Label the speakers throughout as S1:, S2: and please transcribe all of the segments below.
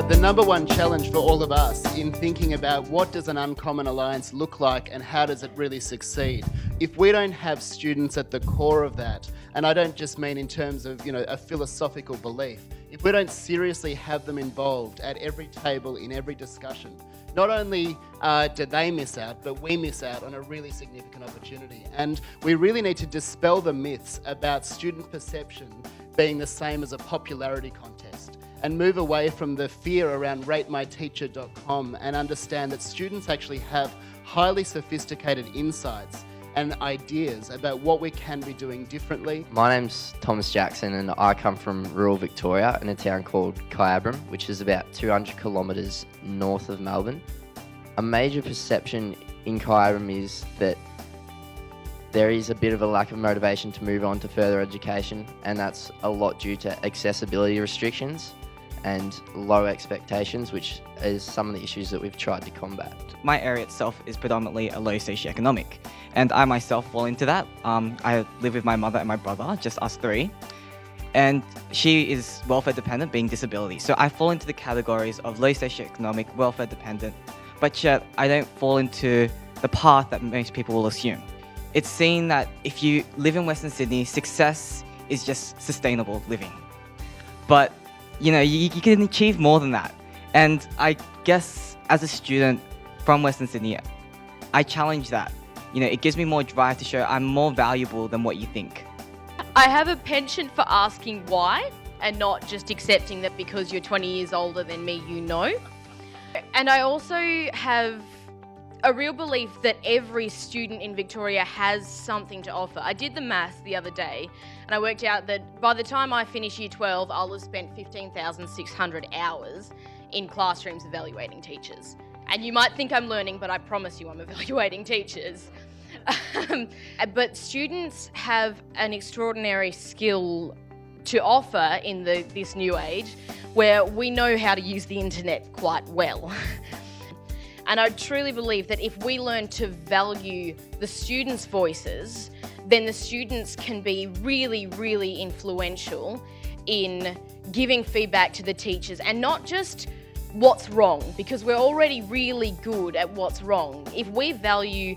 S1: The number one challenge for all of us in thinking about what does an uncommon alliance look like and how does it really succeed, if we don't have students at the core of that, and I don't just mean in terms of a philosophical belief, if we don't seriously have them involved at every table, in every discussion, not only do they miss out, but we miss out on a really significant opportunity. And we really need to dispel the myths about student perception being the same as a popularity contest, and move away from the fear around ratemyteacher.com and understand that students actually have highly sophisticated insights and ideas about what we can be doing differently.
S2: My name's Thomas Jackson and I come from rural Victoria in a town called Kyabram, which is about 200 kilometres north of Melbourne. A major perception in Kyabram is that there is a bit of a lack of motivation to move on to further education, and that's a lot due to accessibility restrictions and low expectations, which is some of the issues that we've tried to combat.
S3: My area itself is predominantly a low socioeconomic, and I myself fall into that. I live with my mother and my brother, just us three, and she is welfare dependent, being disability. So I fall into the categories of low socioeconomic, welfare dependent, but yet I don't fall into the path that most people will assume. It's seen that if you live in Western Sydney, success is just sustainable living. But you can achieve more than that. And I guess as a student from Western Sydney, I challenge that. It gives me more drive to show I'm more valuable than what you think.
S4: I have a penchant for asking why and not just accepting that because you're 20 years older than me, you know. And I also have a real belief that every student in Victoria has something to offer. I did the maths the other day and I worked out that by the time I finish year 12, I'll have spent 15,600 hours in classrooms evaluating teachers. And you might think I'm learning, but I promise you I'm evaluating teachers. But students have an extraordinary skill to offer in this new age where we know how to use the internet quite well. And I truly believe that if we learn to value the students' voices, then the students can be really, really influential in giving feedback to the teachers, and not just what's wrong, because we're already really good at what's wrong. If we value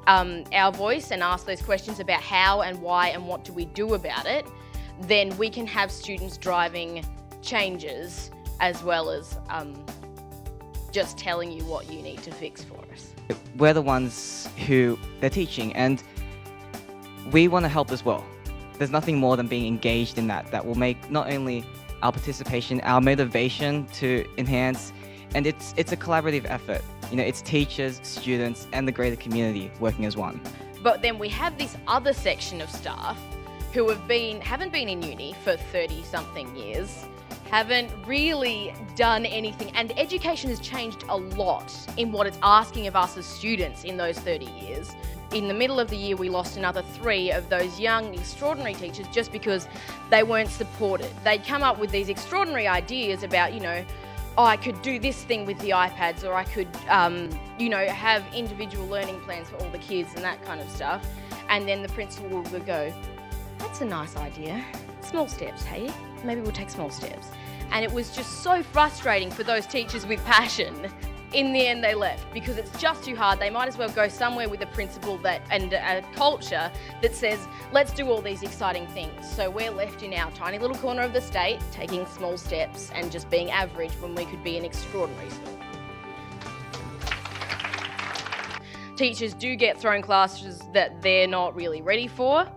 S4: our voice and ask those questions about how and why and what do we do about it, then we can have students driving changes as well as just telling you what you need to fix for us.
S3: We're the ones who they're teaching, and we want to help as well. There's nothing more than being engaged in that will make not only our participation, our motivation to enhance, and it's a collaborative effort. It's teachers, students, and the greater community working as one.
S4: But then we have this other section of staff who haven't been in uni for 30-something years, haven't really done anything, and education has changed a lot in what it's asking of us as students in those 30 years. In the middle of the year, we lost another 3 of those young, extraordinary teachers just because they weren't supported. They'd come up with these extraordinary ideas about, oh, I could do this thing with the iPads, or I could, have individual learning plans for all the kids and that kind of stuff. And then the principal would go, that's a nice idea. Small steps, hey? Maybe we'll take small steps. And it was just so frustrating for those teachers with passion. In the end, they left because it's just too hard. They might as well go somewhere with a principal and a culture that says, let's do all these exciting things. So we're left in our tiny little corner of the state, taking small steps and just being average when we could be an extraordinary school. Teachers do get thrown classes that they're not really ready for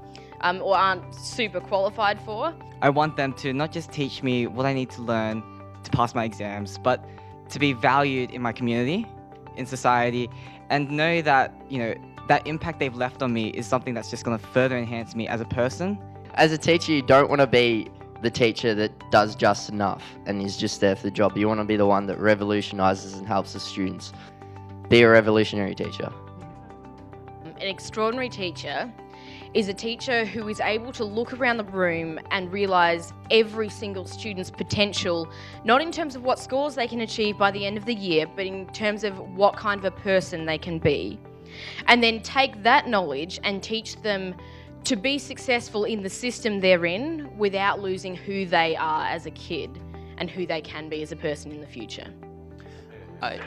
S4: or aren't super qualified for.
S3: I want them to not just teach me what I need to learn to pass my exams, but to be valued in my community, in society, and know that, that impact they've left on me is something that's just going to further enhance me as a person.
S2: As a teacher, you don't want to be the teacher that does just enough and is just there for the job. You want to be the one that revolutionises and helps the students. Be a revolutionary teacher.
S4: An extraordinary teacher is a teacher who is able to look around the room and realise every single student's potential, not in terms of what scores they can achieve by the end of the year, but in terms of what kind of a person they can be. And then take that knowledge and teach them to be successful in the system they're in without losing who they are as a kid. and who they can be as a person in the future.
S1: I